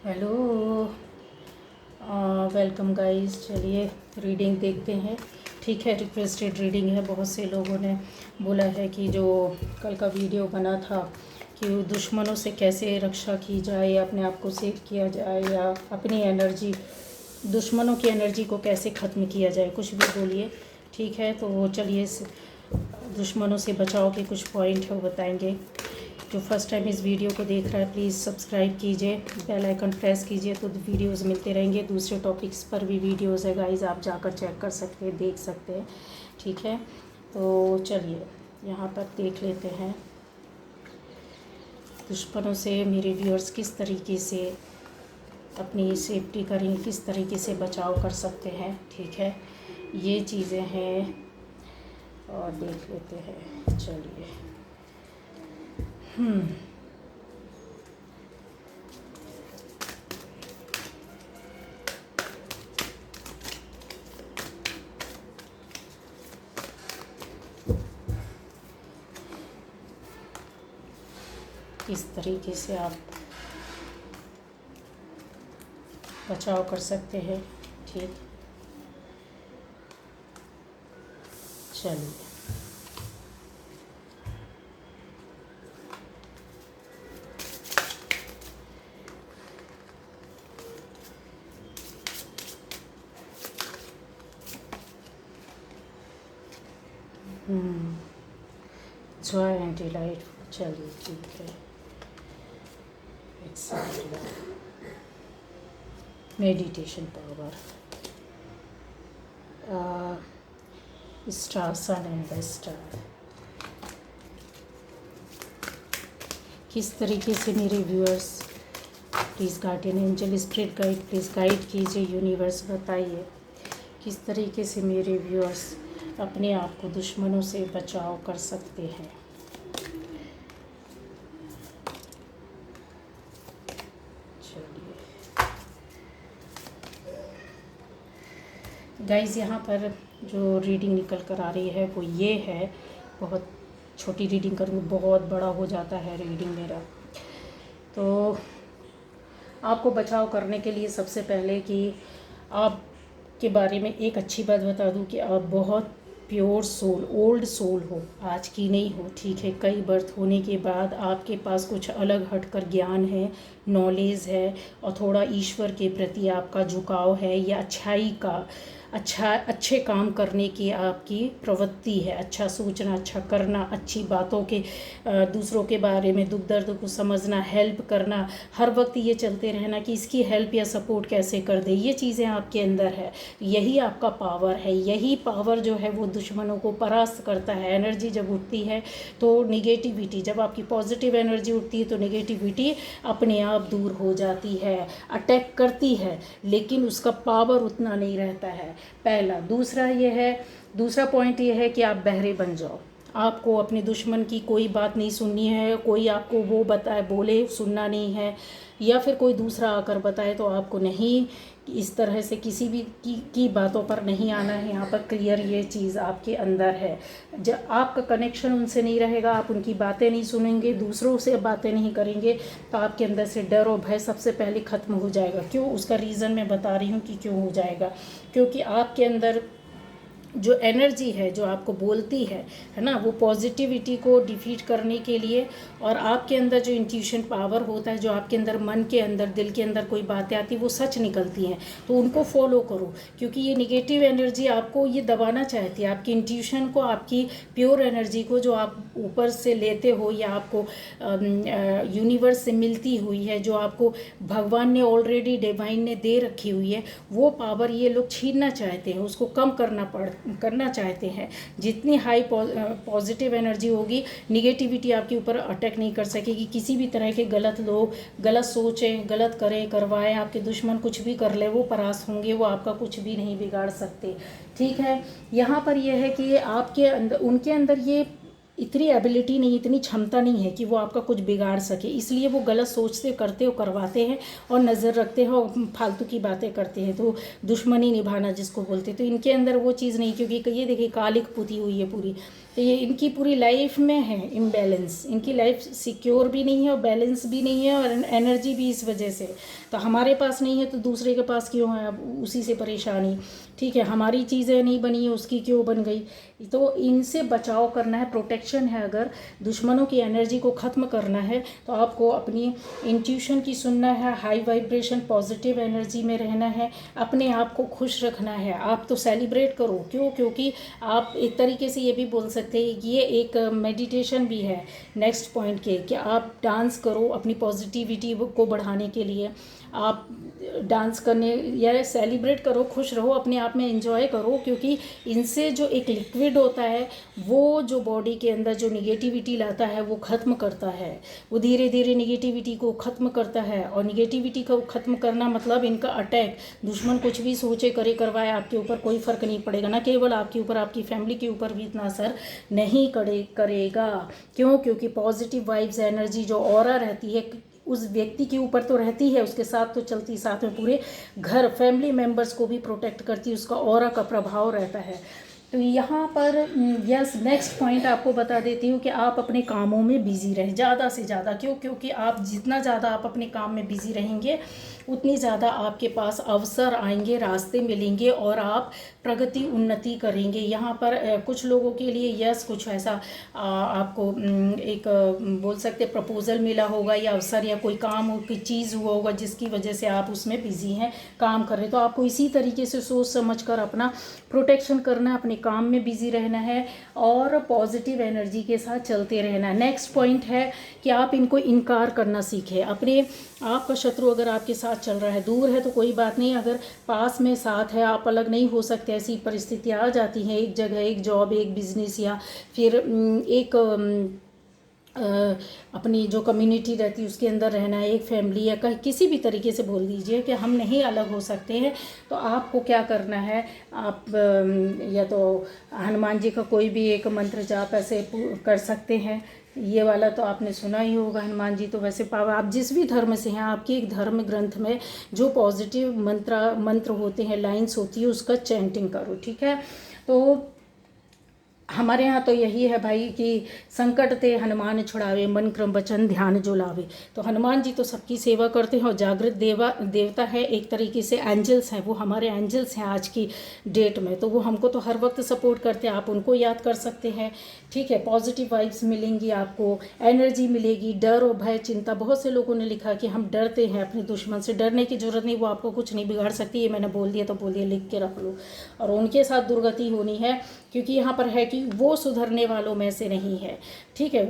Hello. Welcome guys. चलिए reading देखते हैं। ठीक है, रिक्वेस्टेड रीडिंग है। बहुत से लोगों ने बोला है कि जो कल का वीडियो बना था कि दुश्मनों से कैसे रक्षा की जाए या अपने आप को सेव किया जाए या अपनी एनर्जी, दुश्मनों की एनर्जी को कैसे ख़त्म किया जाए, कुछ भी बोलिए। ठीक है, तो चलिए दुश्मनों से बचाव के कुछ पॉइंट है वो बताएंगे। जो फर्स्ट टाइम इस वीडियो को देख रहा है प्लीज़ सब्सक्राइब कीजिए, बेल आइकन प्रेस कीजिए तो वीडियोस मिलते रहेंगे। दूसरे टॉपिक्स पर भी वीडियोस है गाइस, आप जाकर चेक कर सकते हैं, देख सकते हैं। ठीक है, तो चलिए यहाँ पर देख लेते हैं दुश्मनों से मेरे व्यूअर्स किस तरीके से अपनी सेफ्टी करेंगे, किस तरीके से बचाव कर सकते हैं। ठीक है, ये चीज़ें हैं और देख लेते हैं। चलिए किस तरीके से आप बचाव कर सकते हैं। ठीक, चलिए जॉय एंड डिलाइट। चलिए ठीक है, meditation power, star, sun and the star. किस तरीके से मेरे viewers, please guardian angel spirit guide please guide कीजिए। यूनिवर्स बताइए किस तरीके से मेरे व्यूअर्स अपने आप को दुश्मनों से बचाव कर सकते हैं। चलिए गाइस, यहाँ पर जो रीडिंग निकल कर आ रही है वो ये है। बहुत छोटी रीडिंग करूँगी, बहुत बड़ा हो जाता है रीडिंग मेरा। तो आपको बचाव करने के लिए सबसे पहले कि आप के बारे में एक अच्छी बात बता दूं कि आप बहुत प्योर सोल, ओल्ड सोल हो, आज की नहीं हो। ठीक है, कई बर्थ होने के बाद आपके पास कुछ अलग हटकर ज्ञान है, नॉलेज है और थोड़ा ईश्वर के प्रति आपका झुकाव है या अच्छाई का, अच्छे काम करने की आपकी प्रवृत्ति है। अच्छा सोचना, अच्छा करना, अच्छी बातों के, दूसरों के बारे में दुख दर्द को समझना, हेल्प करना, हर वक्त ये चलते रहना कि इसकी हेल्प या सपोर्ट कैसे कर दे। ये चीज़ें आपके अंदर है, यही आपका पावर है। यही पावर जो है वो दुश्मनों को परास्त करता है। एनर्जी जब उठती है तो निगेटिविटी, जब आपकी पॉजिटिव एनर्जी उठती है तो निगेटिविटी अपने आप दूर हो जाती है। अटैक करती है लेकिन उसका पावर उतना नहीं रहता है, पहला। दूसरा ये है, दूसरा पॉइंट ये है कि आप बहरे बन जाओ। आपको अपने दुश्मन की कोई बात नहीं सुननी है, कोई आपको वो बताए बोले सुनना नहीं है, या फिर कोई दूसरा आकर बताए तो आपको नहीं, इस तरह से किसी भी की बातों पर नहीं आना है। यहाँ पर क्लियर ये चीज़ आपके अंदर है। जब आपका कनेक्शन उनसे नहीं रहेगा, आप उनकी बातें नहीं सुनेंगे, दूसरों से बातें नहीं करेंगे, तो आपके अंदर से डर और भय सबसे पहले ख़त्म हो जाएगा। क्यों, उसका रीज़न मैं बता रही हूँ कि क्यों हो जाएगा। क्योंकि आपके अंदर जो एनर्जी है जो आपको बोलती है ना, वो पॉजिटिविटी को डिफीट करने के लिए, और आपके अंदर जो इंट्यूशन पावर होता है, जो आपके अंदर मन के अंदर, दिल के अंदर कोई बातें आती वो सच निकलती हैं, तो उनको फॉलो करो। क्योंकि ये निगेटिव एनर्जी आपको ये दबाना चाहती है, आपकी इंट्यूशन को, आपकी प्योर एनर्जी को जो आप ऊपर से लेते हो या आपको यूनिवर्स से मिलती हुई है, जो आपको भगवान ने ऑलरेडी डिवाइन ने दे रखी हुई है, वो पावर ये लोग छीनना चाहते हैं, उसको कम करना चाहते हैं। जितनी हाई पॉजिटिव एनर्जी होगी, निगेटिविटी आपके ऊपर अटैक नहीं कर सकेगी। किसी भी तरह के गलत लोग गलत सोचें, गलत करें, करवाएं, आपके दुश्मन कुछ भी कर ले, वो परास्त होंगे, वो आपका कुछ भी नहीं बिगाड़ सकते। ठीक है, यहाँ पर यह है कि आपके अंदर, उनके अंदर ये इतनी एबिलिटी नहीं, इतनी क्षमता नहीं है कि वो आपका कुछ बिगाड़ सके, इसलिए वो गलत सोचते करते और करवाते हैं और नज़र रखते हैं और फालतू की बातें करते हैं। तो दुश्मनी निभाना जिसको बोलते हैं, तो इनके अंदर वो चीज़ नहीं। क्योंकि ये देखिए कालिक पुती हुई है पूरी, तो ये इनकी पूरी लाइफ में है इम्बैलेंस, इनकी लाइफ सिक्योर भी नहीं है और बैलेंस भी नहीं है और एनर्जी भी इस वजह से। तो हमारे पास नहीं है तो दूसरे के पास क्यों है, अब उसी से परेशानी। ठीक है, हमारी चीज़ें नहीं बनी है, उसकी क्यों बन गई। तो इनसे बचाव करना है, प्रोटेक्शन है। अगर दुश्मनों की एनर्जी को ख़त्म करना है तो आपको अपनी इंट्यूशन की सुनना है, हाई वाइब्रेशन पॉजिटिव एनर्जी में रहना है, अपने आप को खुश रखना है। आप तो सेलिब्रेट करो, क्यों? क्योंकि आप एक तरीके से ये भी बोल सकते हैं, ये एक मेडिटेशन भी है नेक्स्ट पॉइंट के, कि आप डांस करो अपनी पॉजिटिविटी को बढ़ाने के लिए। आप डांस करने या सेलिब्रेट करो, खुश रहो, अपने आप में एंजॉय करो, क्योंकि इनसे जो एक लिक्विड होता है वो जो बॉडी के अंदर जो निगेटिविटी लाता है वो ख़त्म करता है। वो धीरे धीरे निगेटिविटी को ख़त्म करता है, और निगेटिविटी को ख़त्म करना मतलब इनका अटैक। दुश्मन कुछ भी सोचे करे करवाए, आपके ऊपर कोई फ़र्क नहीं पड़ेगा, ना केवल आपके ऊपर, आपकी फैमिली के ऊपर भी इतना असर नहीं करेगा। क्यों? क्योंकि पॉजिटिव वाइब्स एनर्जी जो ऑरा रहती है उस व्यक्ति के ऊपर तो रहती है, उसके साथ तो चलती, साथ में पूरे घर फैमिली मेम्बर्स को भी प्रोटेक्ट करती है, उसका ऑरा का प्रभाव रहता है। तो यहाँ पर यस, नेक्स्ट पॉइंट आपको बता देती हूँ कि आप अपने कामों में बिज़ी रहें ज़्यादा से ज़्यादा। क्यों? क्योंकि आप जितना ज़्यादा आप अपने काम में बिज़ी रहेंगे उतनी ज़्यादा आपके पास अवसर आएंगे, रास्ते मिलेंगे और आप प्रगति उन्नति करेंगे। यहाँ पर कुछ लोगों के लिए यस, कुछ ऐसा आपको एक बोल सकते प्रपोजल मिला होगा, या अवसर, या कोई काम हो, कोई चीज़ हुआ होगा जिसकी वजह से आप उसमें बिज़ी हैं, काम कर रहे हैं। तो आपको इसी तरीके से सोच समझ कर अपना प्रोटेक्शन करना है, अपने काम में बिज़ी रहना है और पॉजिटिव एनर्जी के साथ चलते रहना है। नेक्स्ट पॉइंट है कि आप इनको इनकार करना सीखें। अपने आपका शत्रु अगर आपके साथ चल रहा है, दूर है तो कोई बात नहीं, अगर पास में साथ है, आप अलग नहीं हो सकते, ऐसी परिस्थितियाँ आ जाती हैं। एक जगह, एक जॉब, एक बिजनेस, या फिर एक अपनी जो कम्युनिटी रहती है उसके अंदर रहना है, एक फैमिली, या किसी भी तरीके से बोल दीजिए कि हम नहीं अलग हो सकते हैं। तो आपको क्या करना है, आप या तो हनुमान जी का कोई भी एक मंत्र जाप ऐसे कर सकते हैं। ये वाला तो आपने सुना ही होगा, हनुमान जी तो वैसे पावर, आप जिस भी धर्म से हैं, आपके एक धर्म ग्रंथ में जो पॉजिटिव मंत्र होते हैं, लाइन्स होती है, उसका चैंटिंग करो। ठीक है, तो हमारे यहाँ तो यही है भाई कि संकट ते हनुमान छुड़ावे, मन क्रम वचन ध्यान जो लावे। तो हनुमान जी तो सबकी सेवा करते हैं और जागृत देवता है, एक तरीके से एंजल्स हैं, वो हमारे एंजल्स हैं आज की डेट में। तो वो हमको तो हर वक्त सपोर्ट करते हैं, आप उनको याद कर सकते हैं। ठीक है, पॉजिटिव वाइब्स मिलेंगी, आपको एनर्जी मिलेगी। डर और भय, चिंता, बहुत से लोगों ने लिखा कि हम डरते हैं अपने दुश्मन से। डरने की ज़रूरत नहीं, वो आपको कुछ नहीं बिगाड़ सकती। ये मैंने बोल दिया तो बोल दिया, लिख के रख लो। और उनके साथ दुर्गति होनी है, क्योंकि यहाँ पर है कि वो सुधरने वालों में से नहीं है। ठीक है,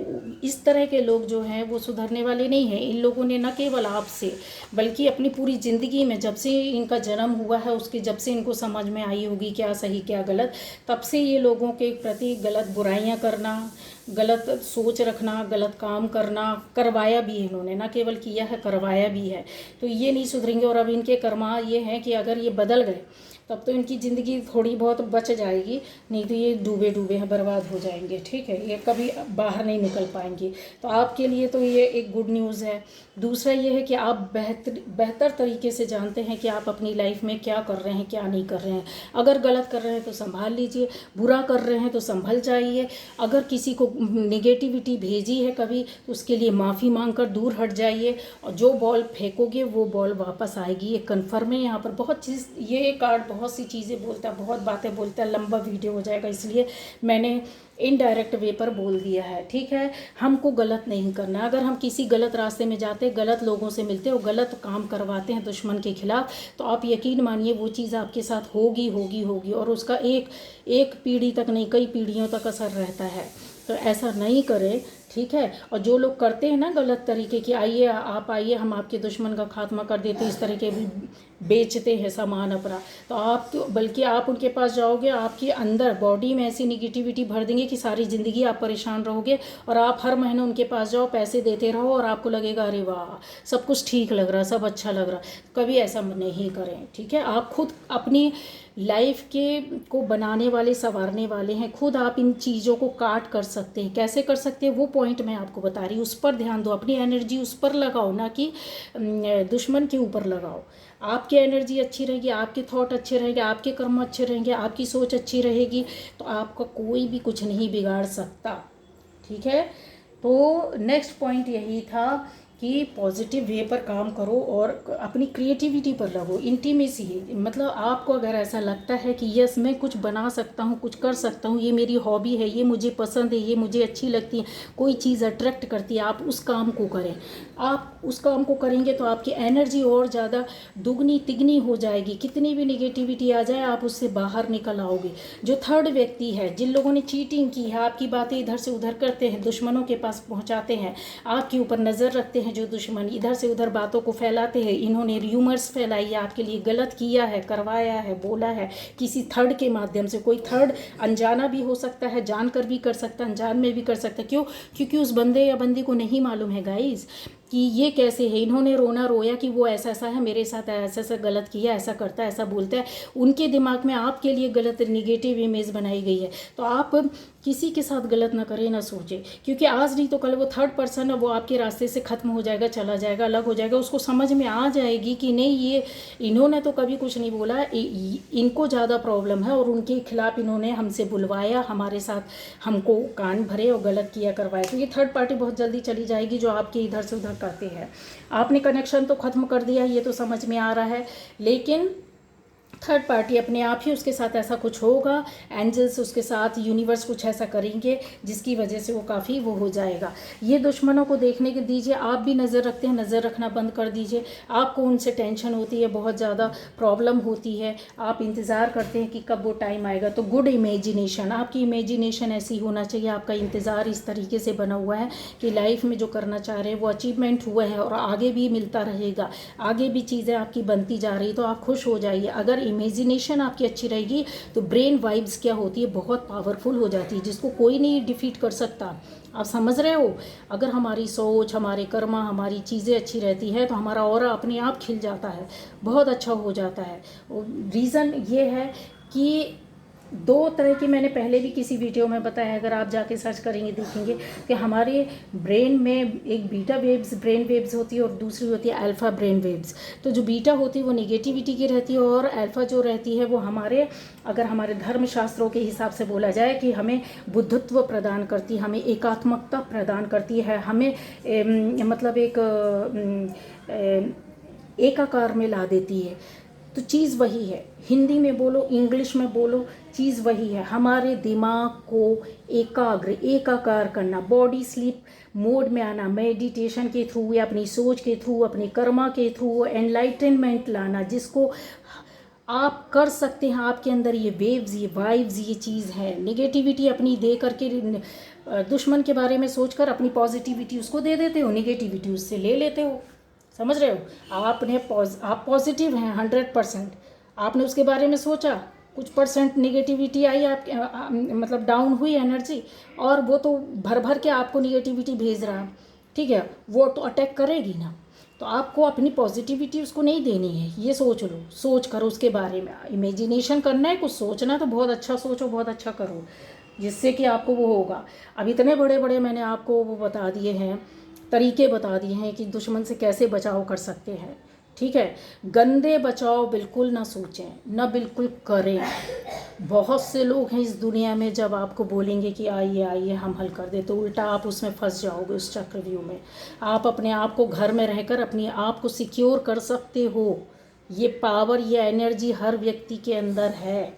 इस तरह के लोग जो हैं वो सुधरने वाले नहीं हैं। इन लोगों ने न केवल आपसे बल्कि अपनी पूरी ज़िंदगी में, जब से इनका जन्म हुआ है उसके, जब से इनको समझ में आई होगी क्या सही क्या गलत, तब से ये लोगों के प्रति गलत बुराइयां करना, गलत सोच रखना, गलत काम करना करवाया भी है इन्होंने, ना केवल किया है, करवाया भी है। तो ये नहीं सुधरेंगे। और अब इनके कर्मा ये हैं कि अगर ये बदल गए तब तो इनकी ज़िंदगी थोड़ी बहुत बच जाएगी, नहीं तो ये डूबे डूबे हैं, बर्बाद हो जाएंगे। ठीक है, ये कभी बाहर नहीं निकल पाएंगे। तो आपके लिए तो ये एक गुड न्यूज़ है। दूसरा ये है कि आप बेहतर तरीके से जानते हैं कि आप अपनी लाइफ में क्या कर रहे हैं, क्या नहीं कर रहे हैं। अगर गलत कर रहे हैं तो संभाल लीजिए, बुरा कर रहे हैं तो संभल जाइए। अगर किसी को नेगेटिविटी भेजी है कभी तो उसके लिए माफ़ी मांग कर दूर हट जाइए, और जो बॉल फेंकोगे वो बॉल वापस आएगी, ये कन्फर्म है। यहाँ पर बहुत चीज़, ये कार्ड बहुत सी चीज़ें बोलता है, बहुत बातें बोलता है, लंबा वीडियो हो जाएगा, इसलिए मैंने इनडायरेक्ट वे पर बोल दिया है। ठीक है, हमको गलत नहीं करना। अगर हम किसी गलत रास्ते में जाते, गलत लोगों से मिलते और गलत काम करवाते हैं दुश्मन के खिलाफ, तो आप यकीन मानिए वो चीज़ आपके साथ होगी होगी होगी, और उसका एक पीढ़ी तक नहीं, कई पीढ़ियों तक असर रहता है। तो ऐसा नहीं करें। ठीक है, और जो लोग करते हैं ना गलत तरीके की, आइए आप आइए हम आपके दुश्मन का खात्मा कर देते, इस तरह के भी बेचते हैं सामान अपना, तो आप तो बल्कि आप उनके पास जाओगे, आपके अंदर बॉडी में ऐसी निगेटिविटी भर देंगे कि सारी ज़िंदगी आप परेशान रहोगे। और आप हर महीने उनके पास जाओ, पैसे देते रहो, और आपको लगेगा अरे वाह सब कुछ ठीक लग रहा, सब अच्छा लग रहा। कभी ऐसा नहीं करें। ठीक है, आप खुद अपनी लाइफ के को बनाने वाले, संवारने वाले हैं, खुद आप इन चीज़ों को काट कर सकते हैं। कैसे कर सकते हैं वो पॉइंट मैं आपको बता रही हूँ, उस पर ध्यान दो, अपनी एनर्जी उस पर लगाओ, ना कि दुश्मन के ऊपर लगाओ। आपके आपकी एनर्जी अच्छी रहेगी, आपके थॉट अच्छे रहेंगे, आपके कर्म अच्छे रहेंगे, आपकी सोच अच्छी रहेगी, तो आपका कोई भी कुछ नहीं बिगाड़ सकता। ठीक है, तो नेक्स्ट पॉइंट यही था कि पॉजिटिव वे पर काम करो और अपनी क्रिएटिविटी पर लगो। इंटीमेसी, मतलब आपको अगर ऐसा लगता है कि यस मैं कुछ बना सकता हूँ, कुछ कर सकता हूँ, ये मेरी हॉबी है, ये मुझे पसंद है, ये मुझे अच्छी लगती है, कोई चीज़ अट्रैक्ट करती है, आप उस काम को करें। आप उस काम को करेंगे तो आपकी एनर्जी और ज़्यादा दुगनी तिगनी हो जाएगी। कितनी भी निगेटिविटी आ जाए आप उससे बाहर निकल आओगे। जो थर्ड व्यक्ति है, जिन लोगों ने चीटिंग की है, आपकी बातें इधर से उधर करते हैं, दुश्मनों के पास पहुंचाते हैं, आपके ऊपर नज़र रखते हैं, जो दुश्मन इधर से उधर बातों को फैलाते हैं, इन्होंने र्यूमर्स फैलाई है, आपके लिए गलत किया है, करवाया है, बोला है किसी थर्ड के माध्यम से। कोई थर्ड अनजाना भी हो सकता है, जानकर भी कर सकता है, अनजान में भी कर सकता है। क्यों? क्योंकि उस बंदे या बंदी को नहीं मालूम है गाइज कि ये कैसे है। इन्होंने रोना रोया कि वो ऐसा ऐसा है, मेरे साथ ऐसा ऐसा गलत किया, ऐसा करता है, ऐसा बोलता है। उनके दिमाग में आपके लिए गलत निगेटिव इमेज बनाई गई है। तो आप किसी के साथ गलत ना करें, ना सोचें, क्योंकि आज नहीं तो कल वो थर्ड पर्सन है, वो आपके रास्ते से ख़त्म हो जाएगा, चला जाएगा, अलग हो जाएगा। उसको समझ में आ जाएगी कि नहीं, ये इन्होंने तो कभी कुछ नहीं बोला, इनको ज़्यादा प्रॉब्लम है और उनके खिलाफ इन्होंने हमसे बुलवाया, हमारे साथ हमको कान भरे और गलत किया, करवाया। तो ये थर्ड पार्टी बहुत जल्दी चली जाएगी जो आपके इधर से उधर करते हैं। आपने कनेक्शन तो ख़त्म कर दिया, ये तो समझ में आ रहा है, लेकिन थर्ड पार्टी अपने आप ही उसके साथ ऐसा कुछ होगा, एंजल्स उसके साथ, यूनिवर्स कुछ ऐसा करेंगे जिसकी वजह से वो काफ़ी वो हो जाएगा। ये दुश्मनों को देखने के दीजिए, आप भी नज़र रखते हैं, नज़र रखना बंद कर दीजिए। आपको उनसे टेंशन होती है, बहुत ज़्यादा प्रॉब्लम होती है, आप इंतज़ार करते हैं कि कब वो टाइम आएगा। तो गुड इमेजिनेशन, आपकी इमेजिनेशन ऐसी होना चाहिए, आपका इंतज़ार इस तरीके से बना हुआ है कि लाइफ में जो करना चाह रहे हैं वो अचीवमेंट हुआ है और आगे भी मिलता रहेगा, आगे भी चीज़ें आपकी बनती जा रही, तो आप खुश हो जाइए। अगर इमेजिनेशन आपकी अच्छी रहेगी तो ब्रेन वाइब्स क्या होती है, बहुत पावरफुल हो जाती है, जिसको कोई नहीं डिफीट कर सकता। आप समझ रहे हो? अगर हमारी सोच, हमारे कर्मा, हमारी चीज़ें अच्छी रहती है तो हमारा ऑरा अपने आप खिल जाता है, बहुत अच्छा हो जाता है। रीज़न ये है कि दो तरह की, मैंने पहले भी किसी वीडियो में बताया, अगर आप जाके सर्च करेंगे देखेंगे कि हमारे ब्रेन में एक बीटा वेव्स, ब्रेन वेव्स होती है और दूसरी होती है अल्फ़ा ब्रेन वेव्स। तो जो बीटा होती है वो निगेटिविटी की रहती है और अल्फ़ा जो रहती है वो हमारे, अगर हमारे धर्म शास्त्रों के हिसाब से बोला जाए कि हमें बुद्धत्व प्रदान करती है, हमें एकात्मकता प्रदान करती है, हमें मतलब एक एकाकार में ला देती है। तो चीज़ वही है, हिंदी में बोलो, इंग्लिश में बोलो, चीज़ वही है। हमारे दिमाग को एकाकार करना, बॉडी स्लीप मोड में आना, मेडिटेशन के थ्रू या अपनी सोच के थ्रू, अपने कर्मा के थ्रू एनलाइटनमेंट लाना, जिसको आप कर सकते हैं। आपके अंदर ये वेव्स, ये वाइब्स, ये चीज़ है। निगेटिविटी अपनी दे करके, दुश्मन के बारे में सोचकर अपनी पॉजिटिविटी उसको दे देते हो, निगेटिविटी उससे ले लेते हो। समझ रहे हो? आप पॉजिटिव हैं 100%, आपने उसके बारे में सोचा, कुछ परसेंट निगेटिविटी आई आपके, मतलब डाउन हुई एनर्जी, और वो तो भर भर के आपको निगेटिविटी भेज रहा है, ठीक है, वो तो अटैक करेगी ना। तो आपको अपनी पॉजिटिविटी उसको नहीं देनी है, ये सोच लो, सोच करो उसके बारे में, इमेजिनेशन करना है, कुछ सोचना है तो बहुत अच्छा सोचो, बहुत अच्छा करो, जिससे कि आपको वो होगा। अब इतने बड़े बड़े मैंने आपको वो बता दिए हैं, तरीके बता दिए हैं कि दुश्मन से कैसे बचाव कर सकते हैं। ठीक है, गंदे बचाव बिल्कुल ना सोचें, ना बिल्कुल करें। बहुत से लोग हैं इस दुनिया में, जब आपको बोलेंगे कि आइए आइए हम हल कर दे, तो उल्टा आप उसमें फंस जाओगे, उस चक्रव्यूह में। आप अपने आप को घर में रहकर अपने आप को सिक्योर कर सकते हो। ये पावर, ये एनर्जी हर व्यक्ति के अंदर है।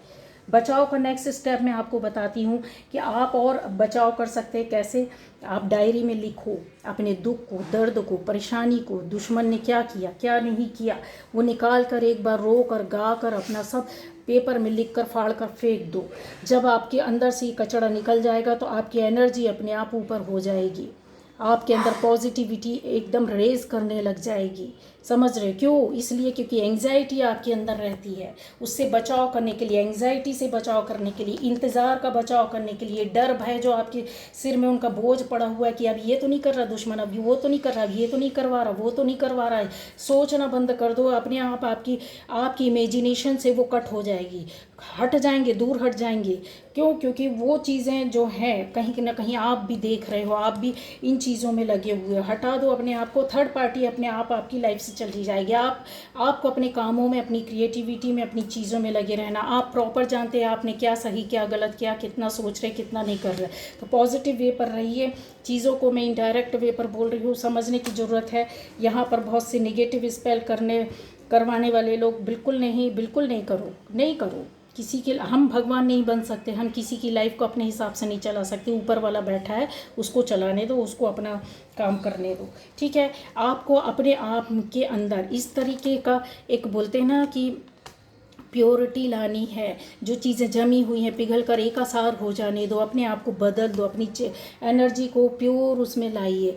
बचाव का नेक्स्ट स्टेप मैं आपको बताती हूँ कि आप और बचाव कर सकते हैं कैसे। आप डायरी में लिखो अपने दुख को, दर्द को, परेशानी को, दुश्मन ने क्या किया, क्या नहीं किया, वो निकाल कर एक बार रो कर, गा कर, अपना सब पेपर में लिख कर, फाड़ कर फेंक दो। जब आपके अंदर से कचरा निकल जाएगा तो आपकी एनर्जी अपने आप ऊपर हो जाएगी, आपके अंदर पॉजिटिविटी एकदम रेज करने लग जाएगी। समझ रहे? क्यों? इसलिए क्योंकि एंग्जाइटी आपके अंदर रहती है। उससे बचाव करने के लिए, एंग्जाइटी से बचाव करने के लिए, इंतज़ार का बचाव करने के लिए, डर भय जो आपके सिर में उनका बोझ पड़ा हुआ है कि अब ये तो नहीं कर रहा दुश्मन, अब वो तो नहीं कर रहा, अब ये तो नहीं करवा रहा, वो तो नहीं करवा रहा है, सोचना बंद कर दो। अपने आप आपकी इमेजिनेशन से वो कट हो जाएगी, हट जाएंगे, दूर हट जाएंगे। क्यों? क्योंकि वो चीज़ें जो हैं कहीं ना कहीं आप भी देख रहे हो, आप भी इन चीज़ों में लगे हुए हो। हटा दो अपने आप को। थर्ड पार्टी अपने आप आपकी लाइफ से चली जाएगी। आपको अपने कामों में, अपनी क्रिएटिविटी में, अपनी चीज़ों में लगे रहना। आप प्रॉपर जानते हैं आपने क्या सही क्या गलत किया, कितना सोच रहे कितना नहीं कर रहे। तो पॉजिटिव वे पर रहिए। चीज़ों को मैं इनडायरेक्ट वे पर बोल रही हूँ, समझने की ज़रूरत है। यहाँ पर बहुत सी नेगेटिव स्पेल करवाने वाले लोग बिल्कुल नहीं करो। किसी के हम भगवान नहीं बन सकते, हम किसी की लाइफ को अपने हिसाब से नहीं चला सकते। ऊपर वाला बैठा है, उसको चलाने दो, उसको अपना काम करने दो, ठीक है। आपको अपने आप के अंदर इस तरीके का एक बोलते हैं ना कि प्योरिटी लानी है। जो चीज़ें जमी हुई हैं पिघल कर एक आसार हो जाने दो, अपने आप को बदल दो, अपनी एनर्जी को प्योर उसमें लाइए।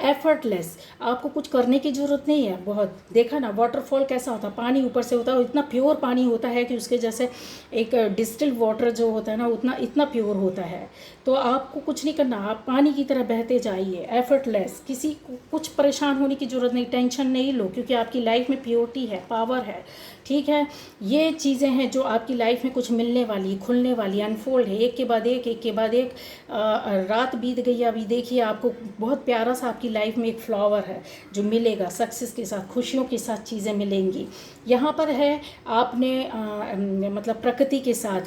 एफर्टलेस, आपको कुछ करने की ज़रूरत नहीं है। बहुत देखा ना वाटरफॉल कैसा होता है, पानी ऊपर से होता है, इतना प्योर पानी होता है कि उसके जैसे एक डिस्टिल्ड वाटर जो होता है ना इतना प्योर होता है। तो आपको कुछ नहीं करना, आप पानी की तरह बहते जाइए, एफर्टलेस। किसी को कुछ परेशान होने की ज़रूरत नहीं, टेंशन नहीं लो, क्योंकि आपकी लाइफ में प्योरिटी है, पावर है, ठीक है। ये चीज़ें हैं जो आपकी लाइफ में कुछ मिलने वाली, खुलने वाली, अनफोल्ड है, एक के बाद एक। रात बीत गई, अभी देखिए आपको बहुत प्यारा सा आपकी लाइफ में एक फ्लावर है जो मिलेगा, सक्सेस के साथ, खुशियों के साथ चीज़ें मिलेंगी। यहाँ पर है आपने मतलब प्रकृति के साथ,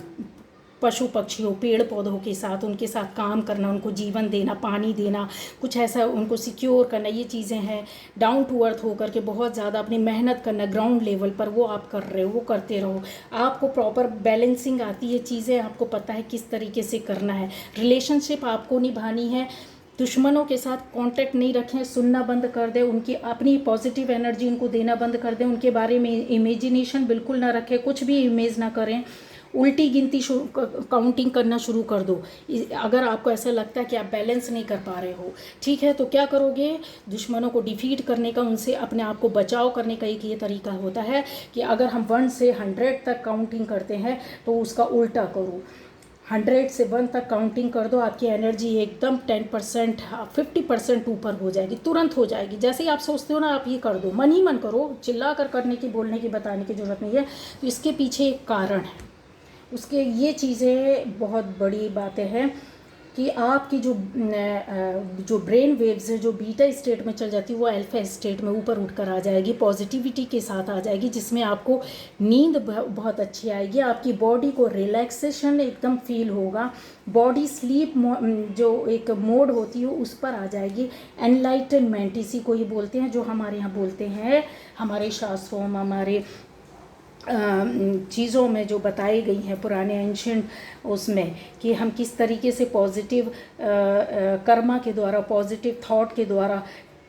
पशु पक्षियों, पेड़ पौधों के साथ, उनके साथ काम करना, उनको जीवन देना, पानी देना, कुछ ऐसा उनको सिक्योर करना, ये चीज़ें हैं। डाउन टू अर्थ होकर के बहुत ज़्यादा अपनी मेहनत करना ग्राउंड लेवल पर, वो आप कर रहे हो, वो करते रहो। आपको प्रॉपर बैलेंसिंग आती है, चीज़ें आपको पता है किस तरीके से करना है। रिलेशनशिप आपको निभानी है। दुश्मनों के साथ कांटेक्ट नहीं रखें, सुनना बंद कर दें, उनकी अपनी पॉजिटिव एनर्जी उनको देना बंद कर दें, उनके बारे में इमेजिनेशन बिल्कुल ना रखें, कुछ भी इमेज ना करें। उल्टी गिनती काउंटिंग करना शुरू कर दो अगर आपको ऐसा लगता है कि आप बैलेंस नहीं कर पा रहे हो, ठीक है। तो क्या करोगे, दुश्मनों को डिफीट करने का, उनसे अपने आप को बचाव करने का एक ये तरीका होता है कि अगर हम 1 से 100 तक काउंटिंग करते हैं तो उसका उल्टा करो। 100 से 1 तक काउंटिंग कर दो, आपकी एनर्जी एकदम 10% 50% ऊपर हो जाएगी, तुरंत हो जाएगी। जैसे ही आप सोचते हो ना, आप ये कर दो, मन ही मन करो, चिल्ला कर करने की, बोलने की, बताने की ज़रूरत नहीं है। तो इसके पीछे एक कारण है, उसके ये चीज़ें बहुत बड़ी बातें हैं कि आपकी जो ब्रेन वेव्स है जो बीटा स्टेट में चल जाती है वो अल्फा स्टेट में ऊपर उठकर आ जाएगी, पॉजिटिविटी के साथ आ जाएगी, जिसमें आपको नींद बहुत अच्छी आएगी, आपकी बॉडी को रिलैक्सेशन एकदम फील होगा, बॉडी स्लीप जो एक मोड होती है उस पर आ जाएगी। एनलाइटनमेंट इसी को ही बोलते हैं, जो हमारे यहाँ बोलते हैं, हमारे शास्त्रों में, हमारे चीज़ों में जो बताई गई हैं पुराने एंशंट उसमें, कि हम किस तरीके से पॉजिटिव कर्मा के द्वारा, पॉजिटिव थॉट के द्वारा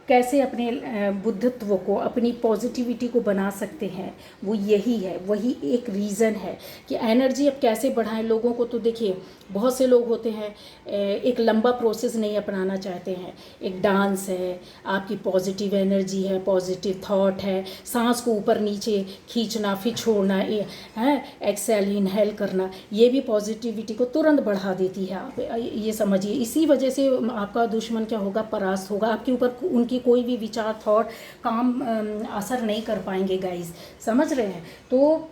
कैसे अपने बुद्धत्व को, अपनी पॉजिटिविटी को बना सकते हैं। वो यही है, वही एक रीज़न है कि एनर्जी अब कैसे बढ़ाएं। लोगों को तो देखिए, बहुत से लोग होते हैं एक लंबा प्रोसेस नहीं अपनाना चाहते हैं। एक डांस है, आपकी पॉजिटिव एनर्जी है, पॉजिटिव थॉट है, सांस को ऊपर नीचे खींचना, फिर छोड़ना है, एक्सेल इनहेल करना, ये भी पॉजिटिविटी को तुरंत बढ़ा देती है। आप ये समझिए, इसी वजह से आपका दुश्मन क्या होगा, परास्त होगा। आपके ऊपर उनकी कोई भी विचार, थॉट काम असर नहीं कर पाएंगे गाइस, समझ रहे हैं। तो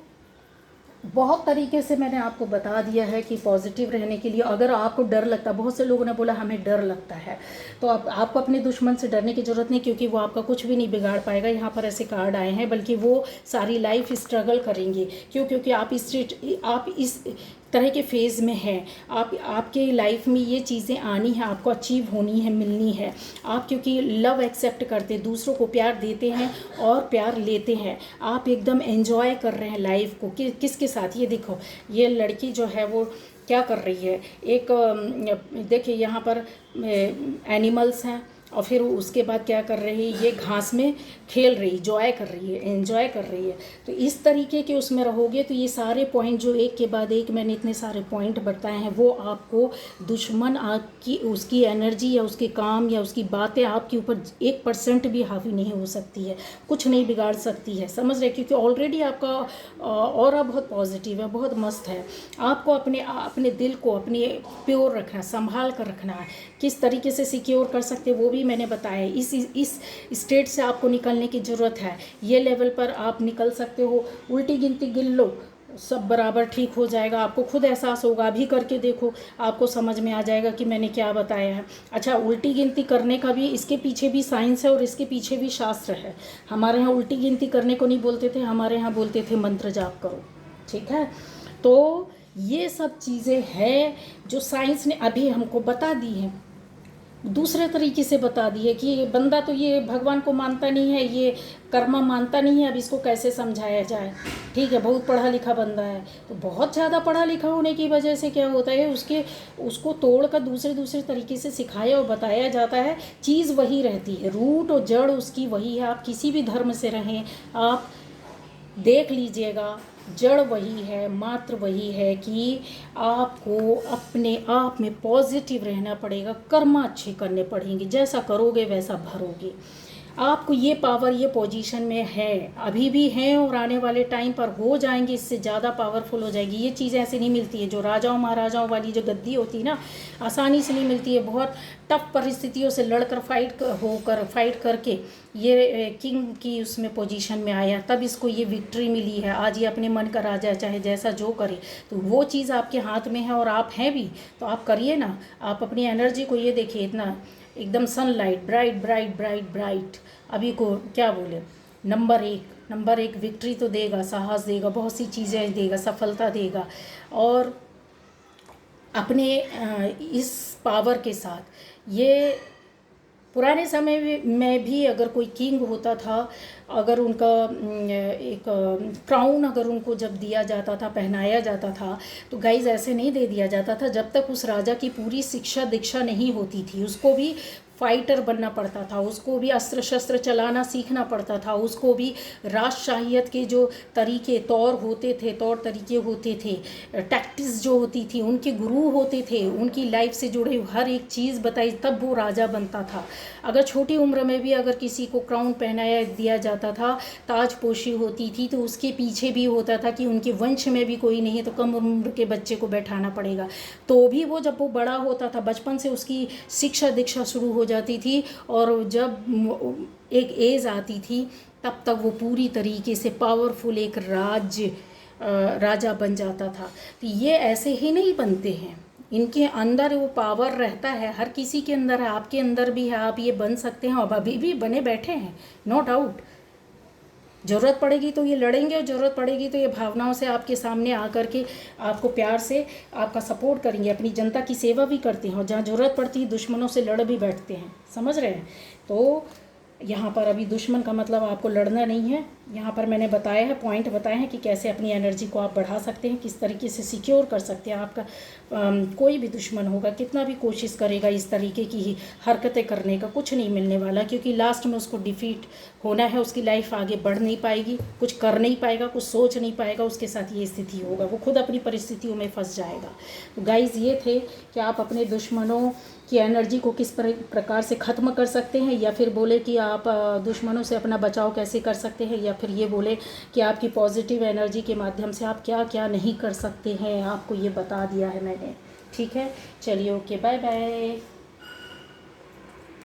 बहुत तरीके से मैंने आपको बता दिया है कि पॉजिटिव रहने के लिए अगर आपको डर लगता है, बहुत से लोगों ने बोला हमें डर लगता है, तो आपको अपने दुश्मन से डरने की ज़रूरत नहीं, क्योंकि वो आपका कुछ भी नहीं बिगाड़ पाएगा। यहाँ पर ऐसे कार्ड आए हैं, बल्कि वो सारी लाइफ स्ट्रगल करेंगे। क्योंकि आप इस तरह के फेज़ में हैं, आपके लाइफ में ये चीज़ें आनी है, आपको अचीव होनी है, मिलनी है। आप क्योंकि लव एक्सेप्ट करते, दूसरों को प्यार देते हैं और प्यार लेते हैं, आप एकदम एंजॉय कर रहे हैं लाइफ को। किसके साथ, ये देखो, ये लड़की जो है वो क्या कर रही है, एक देखिए यहाँ पर एनिमल्स हैं, और फिर उसके बाद क्या कर रही है, ये घास में खेल रही, जॉय कर रही है, एंजॉय कर रही है। तो इस तरीके के उसमें रहोगे तो ये सारे पॉइंट जो एक के बाद एक मैंने इतने सारे पॉइंट बताए हैं, वो आपको दुश्मन आपकी उसकी एनर्जी या उसके काम या उसकी बातें आपके ऊपर 1% भी हावी नहीं हो सकती है, कुछ नहीं बिगाड़ सकती है, समझ रहे। क्योंकि ऑलरेडी आपका ऑरा बहुत पॉजिटिव है, बहुत मस्त है। आपको अपने दिल को अपने प्योर रखना, संभाल कर रखना है। किस तरीके से सिक्योर कर सकते वो भी मैंने बताया। इस स्टेट से आपको निकलने की ज़रूरत है। ये लेवल पर आप निकल सकते हो। उल्टी गिनती गिन लो, सब बराबर ठीक हो जाएगा। आपको खुद एहसास होगा, अभी करके देखो, आपको समझ में आ जाएगा कि मैंने क्या बताया है। अच्छा, उल्टी गिनती करने का भी, इसके पीछे भी साइंस है और इसके पीछे भी शास्त्र है। हमारे यहाँ उल्टी गिनती करने को नहीं बोलते थे, हमारे यहाँ बोलते थे मंत्र जाप करो, ठीक है। तो ये सब चीज़ें हैं जो साइंस ने अभी हमको बता दी हैं, दूसरे तरीके से बता दी है कि ये बंदा तो ये भगवान को मानता नहीं है, ये कर्मा मानता नहीं है, अब इसको कैसे समझाया जाए। ठीक है, बहुत पढ़ा लिखा बंदा है, तो बहुत ज़्यादा पढ़ा लिखा होने की वजह से क्या होता है, उसको तोड़ कर दूसरे तरीके से सिखाया और बताया जाता है। चीज़ वही रहती है, रूट और जड़ उसकी वही है। आप किसी भी धर्म से रहें, आप देख लीजिएगा, जड़ वही है, मात्र वही है कि आपको अपने आप में पॉजिटिव रहना पड़ेगा, कर्म अच्छे करने पड़ेंगे, जैसा करोगे वैसा भरोगे। आपको ये पावर, ये पोजीशन में है, अभी भी हैं और आने वाले टाइम पर हो जाएंगे, इससे ज़्यादा पावरफुल हो जाएगी। ये चीज़ ऐसे नहीं मिलती है, जो राजाओं महाराजाओं वाली जो गद्दी होती है ना, आसानी से नहीं मिलती है। बहुत टफ परिस्थितियों से लड़कर फाइट करके ये किंग की उसमें पोजीशन में आया, तब इसको ये विक्ट्री मिली है। आज ये अपने मन का राजा, चाहे जैसा जो करे, तो वो चीज़ आपके हाथ में है और आप हैं भी, तो आप करिए ना। आप अपनी एनर्जी को ये देखिए, इतना एकदम sunlight, bright bright bright bright. अभी को क्या बोले, नंबर एक विक्ट्री तो देगा, साहस देगा, बहुत सी चीज़ें देगा, सफलता देगा। और अपने इस पावर के साथ, ये पुराने समय में भी अगर कोई किंग होता था, अगर उनका एक क्राउन अगर उनको जब दिया जाता था, पहनाया जाता था, तो गाइज ऐसे नहीं दे दिया जाता था जब तक उस राजा की पूरी शिक्षा दीक्षा नहीं होती थी। उसको भी फाइटर बनना पड़ता था, उसको भी अस्त्र शस्त्र चलाना सीखना पड़ता था, उसको भी राजशाहियत के जो तौर तरीके होते थे, टैक्टिस जो होती थी, उनके गुरु होते थे, उनकी लाइफ से जुड़े हर एक चीज़ बताई, तब वो राजा बनता था। अगर छोटी उम्र में भी अगर किसी को क्राउन पहनाया दिया जाता था, ताजपोशी होती थी, तो उसके पीछे भी होता था कि उनके वंश में भी कोई नहीं है तो कम उम्र के बच्चे को बैठाना पड़ेगा। तो भी वो जब वो बड़ा होता था, बचपन से उसकी शिक्षा दीक्षा शुरू हो जाती थी, और जब एक एज आती थी, तब तक वो पूरी तरीके से पावरफुल एक राजा बन जाता था। तो ये ऐसे ही नहीं बनते हैं, इनके अंदर वो पावर रहता है, हर किसी के अंदर है, आपके अंदर भी है, आप ये बन सकते हैं और अभी भी बने बैठे हैं, नो डाउट। ज़रूरत पड़ेगी तो ये लड़ेंगे, और ज़रूरत पड़ेगी तो ये भावनाओं से आपके सामने आकर के आपको प्यार से आपका सपोर्ट करेंगे, अपनी जनता की सेवा भी करते हैं, और जहाँ ज़रूरत पड़ती है दुश्मनों से लड़ भी बैठते हैं। समझ रहे हैं? तो यहाँ पर अभी दुश्मन का मतलब आपको लड़ना नहीं है। यहाँ पर मैंने बताया है, पॉइंट बताए हैं कि कैसे अपनी एनर्जी को आप बढ़ा सकते हैं, किस तरीके से सिक्योर कर सकते हैं। आपका कोई भी दुश्मन होगा, कितना भी कोशिश करेगा इस तरीके की हरकतें करने का, कुछ नहीं मिलने वाला, क्योंकि लास्ट में उसको डिफीट होना है। उसकी लाइफ आगे बढ़ नहीं पाएगी, कुछ कर नहीं पाएगा, कुछ सोच नहीं पाएगा, उसके साथ ये स्थिति होगा, वो खुद अपनी परिस्थितियों में फंस जाएगा। तो गाइज़, ये थे कि आप अपने दुश्मनों की एनर्जी को किस प्रकार से ख़त्म कर सकते हैं, या फिर बोले कि आप दुश्मनों से अपना बचाव कैसे कर सकते हैं, या फिर ये बोले कि आपकी पॉजिटिव एनर्जी के माध्यम से आप क्या क्या नहीं कर सकते हैं, आपको ये बता दिया है मैंने। ठीक है, चलिए, ओके, बाय बाय।